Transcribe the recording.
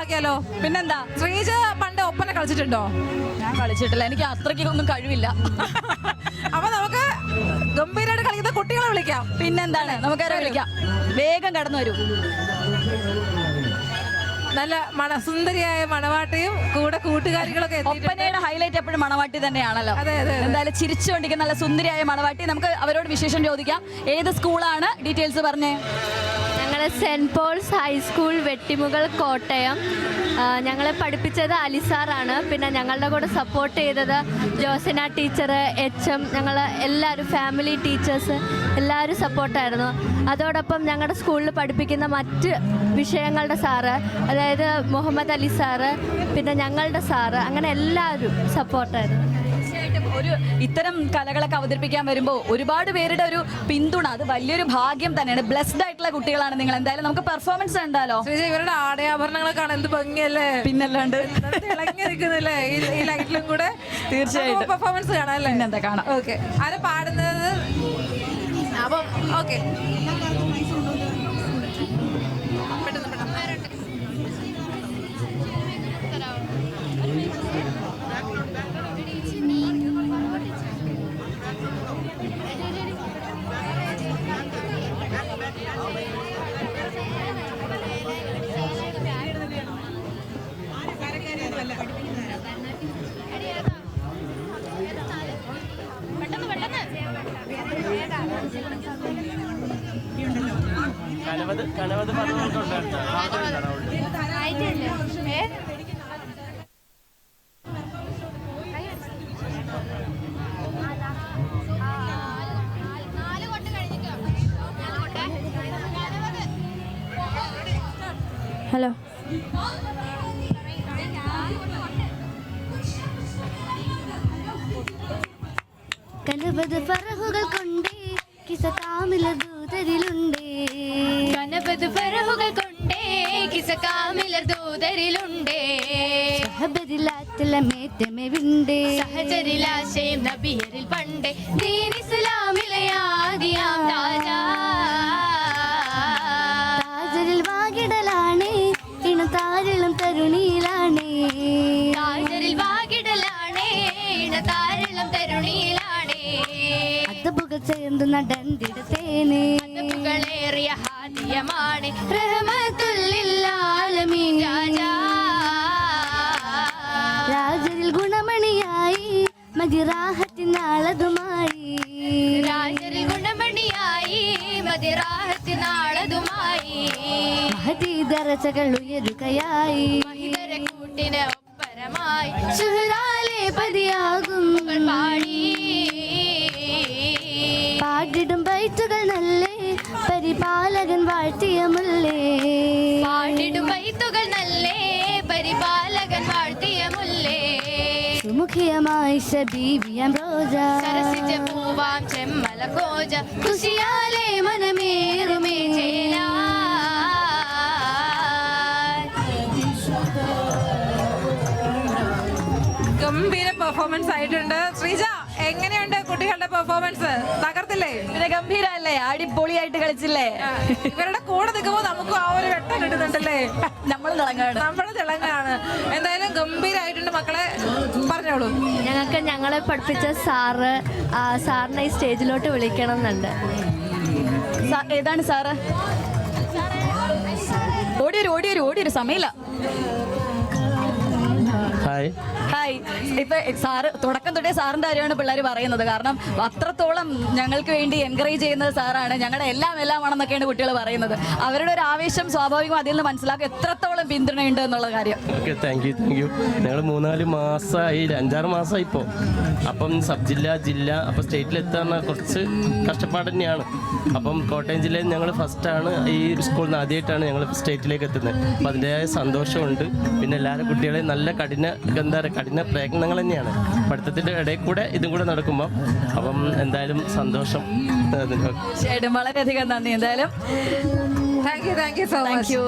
ആക്കിയാലോ? പിന്നെന്താ? ശ്രീജ പണ്ട് ഒപ്പന കളിച്ചിട്ടുണ്ടോ? ഞാൻ കളിച്ചിട്ടില്ല, എനിക്ക് അത്രയ്ക്കൊന്നും കഴിവില്ല. അപ്പൊ നമുക്ക് ഗംഭീരമായിട്ട് കളിക്കുന്ന കുട്ടികളെ വിളിക്കാം. പിന്നെന്താണ്, നമുക്കാരെ വിളിക്കാം. വേഗം കടന്നു വരൂ. നല്ല സുന്ദരിയായ മണവാട്ടിയും കൂടെ കൂട്ടുകാരികളൊക്കെ. ഒപ്പനയുടെ ഹൈലൈറ്റ് എപ്പോഴും മണവാട്ടി തന്നെയാണല്ലോ. അതെ അതെ. എന്തായാലും ചിരിച്ചുകൊണ്ടിരിക്കുന്ന നല്ല സുന്ദരിയായ മണവാട്ടി. നമുക്ക് അവരോട് വിശേഷം ചോദിക്കാം. ഏത് സ്കൂളാണ്, ഡീറ്റെയിൽസ് പറഞ്ഞേ. ഞങ്ങൾ Saint Paul's high school Vettimukal Kottayam. ഞങ്ങളെ പഠിപ്പിച്ചത് അലിസാറാണ്. പിന്നെ ഞങ്ങളുടെ കൂടെ സപ്പോർട്ട് ചെയ്തത് ജോസന ടീച്ചർ, HM, ഞങ്ങൾ എല്ലാവരും ഫാമിലി ടീച്ചേഴ്സ് എല്ലാവരും സപ്പോർട്ടായിരുന്നു. അതോടൊപ്പം ഞങ്ങളുടെ സ്കൂളിൽ പഠിപ്പിക്കുന്ന മറ്റ് വിഷയങ്ങളുടെ സാറ്, അതായത് മുഹമ്മദ് അലി സാറ്, പിന്നെ ഞങ്ങളുടെ സാറ്, അങ്ങനെ എല്ലാവരും സപ്പോർട്ടായിരുന്നു. തീർച്ചയായിട്ടും ഒരു ഇത്തരം കലകളൊക്കെ അവതരിപ്പിക്കാൻ വരുമ്പോൾ ഒരുപാട് പേരുടെ ഒരു പിന്തുണ, അത് വലിയൊരു ഭാഗ്യം തന്നെയാണ്. ബ്ലെസ്ഡ് ആയിട്ടുള്ള കുട്ടികളാണ് നിങ്ങൾ. എന്തായാലും നമുക്ക് പെർഫോമൻസ് കണ്ടാലോ. ശ്രീജ, ഇവരുടെ ആടയാഭരണങ്ങളൊക്കെ കാണാൻ എന്ത് ഭംഗിയല്ലേ. പിന്നല്ലാണ്ട് തിളങ്ങി നിൽക്കുന്നില്ലേ ഈ ലൈറ്റിലും കൂടെ. തീർച്ചയായിട്ടും പെർഫോമൻസ് കാണാല്ലേ. പിന്നെന്താ കാണാം. ഓക്കെ, ആര് പാടുന്നത്? അപ്പം ഓക്കെ, കനവത് ഹലോ. കനവത് പറഹുകൾ കൊണ്ടേ കിസകാമില ദൂതരിലുണ്ടേ. കനവത് പറഹുകൾ കൊണ്ടേ കിസകാമില ദൂതരിലുണ്ടേ. സഹബരിലാറ്റല മേറ്റമേ വിണ്ടേ. സഹചരിലാശയം നബിയരിൽ പണ്ടേ. ദീൻ ഇസ്ലാമിലെ ആദിയാം താജാ. താജരിൽ വാകിടലാണേ ഇണതാരിളം തരുണിയിലാണേ. താജരിൽ വാകിടലാണേ ഇണതാരിളം തരുണിയിലാണേ. അതബുകൾ ചേർന്ന് നടന്നിടത്തേനെ. അതബുകളേറിയ ഹാദിയമാണ് റഹ്മത്തുല്ലിൽ ആലമീൻ രാജാ. രാജരിൽ ഗുണമണിയായി മദിറാഹത്തിനാളതുമായി. രാജരിൽ ഗുണമണിയായി മദിറാഹത്തിനാളതുമായി. മഹദി ദറജകൾ ഉയരുകയായി. മഹിതര കൂട്ടിന് ഒപ്പരമായി ശുഹ്റാലെ പതിയാകും പാടി. പാടിടും ബൈത്തുകൾ നല്ലേ പരിപാലകൻ വാഴ്ത്തിയ മുല്ലേ. പാടിടും ബൈത്തുകൾ നല്ലേ പരിപാലകൻ വാഴ്ത്തിയ മുല്ലേ. സുമുഖിയമായി ശബീബിയം റോജ. സരസിച്ച പൂവാം ചെമ്മല കോജ. കുശിയാലെ മനമേറുമേ ചേലാ. ഗംഭീര പെർഫോമൻസ് ആയിട്ടുണ്ട്. ശ്രീജ, എങ്ങനെയുണ്ട് കുട്ടികളുടെ പെർഫോമൻസ്? തകർത്തില്ലേ? പിന്നെ ഗംഭീരല്ലേ, അടിപൊളിയായിട്ട് കളിച്ചില്ലേ. ഇവരുടെ കൂടെ നിൽക്കുമ്പോൾ നമുക്ക് ആ ഒരു വെട്ടം കിട്ടുന്നുണ്ടല്ലേ. നമ്മൾ തിളങ്ങാണ്. എന്തായാലും ഗംഭീരായിട്ടുണ്ട് മക്കളെ. പറഞ്ഞോളൂ. ഞങ്ങൾക്ക് ഞങ്ങളെ പഠിപ്പിച്ച സാറിനെ ഈ സ്റ്റേജിലോട്ട് വിളിക്കണം എന്നുണ്ട്. ഏതാണ് സാറ്? ഓടിയൊരു സമയമില്ല. ഹായ്. ഇപ്പൊ സാറ് തുടക്കം തൊട്ടേ സാറിന്റെ കാര്യമാണ് പിള്ളേർ പറയുന്നത്. കാരണം അത്രത്തോളം ഞങ്ങൾക്ക് വേണ്ടി എൻകറേജ് ചെയ്യുന്നത് സാറാണ്. ഞങ്ങളുടെ എല്ലാം ആണെന്നൊക്കെയാണ് കുട്ടികൾ പറയുന്നത്. അവരുടെ ഒരു ആവേശം സ്വാഭാവികം അതിൽ നിന്ന് മനസ്സിലാക്കും എത്രത്തോളം പിന്തുണയുണ്ട് എന്നുള്ള കാര്യം. Okay, thank you. ഞങ്ങൾ 3-4 മാസമായി, 5-6 മാസമായി ഇപ്പോൾ. അപ്പം സബ് ജില്ല അപ്പോൾ സ്റ്റേറ്റിലെത്താൻ കുറച്ച് കഷ്ടപ്പാട് തന്നെയാണ്. അപ്പം കോട്ടയം ജില്ലയിൽ ഞങ്ങൾ ഫസ്റ്റാണ്. ഈ സ്കൂളിൽ നിന്ന് ആദ്യമായിട്ടാണ് ഞങ്ങൾ സ്റ്റേറ്റിലേക്ക് എത്തുന്നത്. അപ്പം അതിൻ്റെതായ സന്തോഷമുണ്ട്. പിന്നെ എല്ലാവരും കുട്ടികളെ നല്ല കഠിന പ്രയത്നങ്ങൾ തന്നെയാണ് പഠിത്തത്തിൻ്റെ ഇടയിൽ കൂടെ ഇതും കൂടെ നടക്കുമ്പോൾ. അപ്പം എന്തായാലും സന്തോഷം. വളരെയധികം നന്ദി. എന്തായാലും താങ്ക് യു സോ മച്ച്.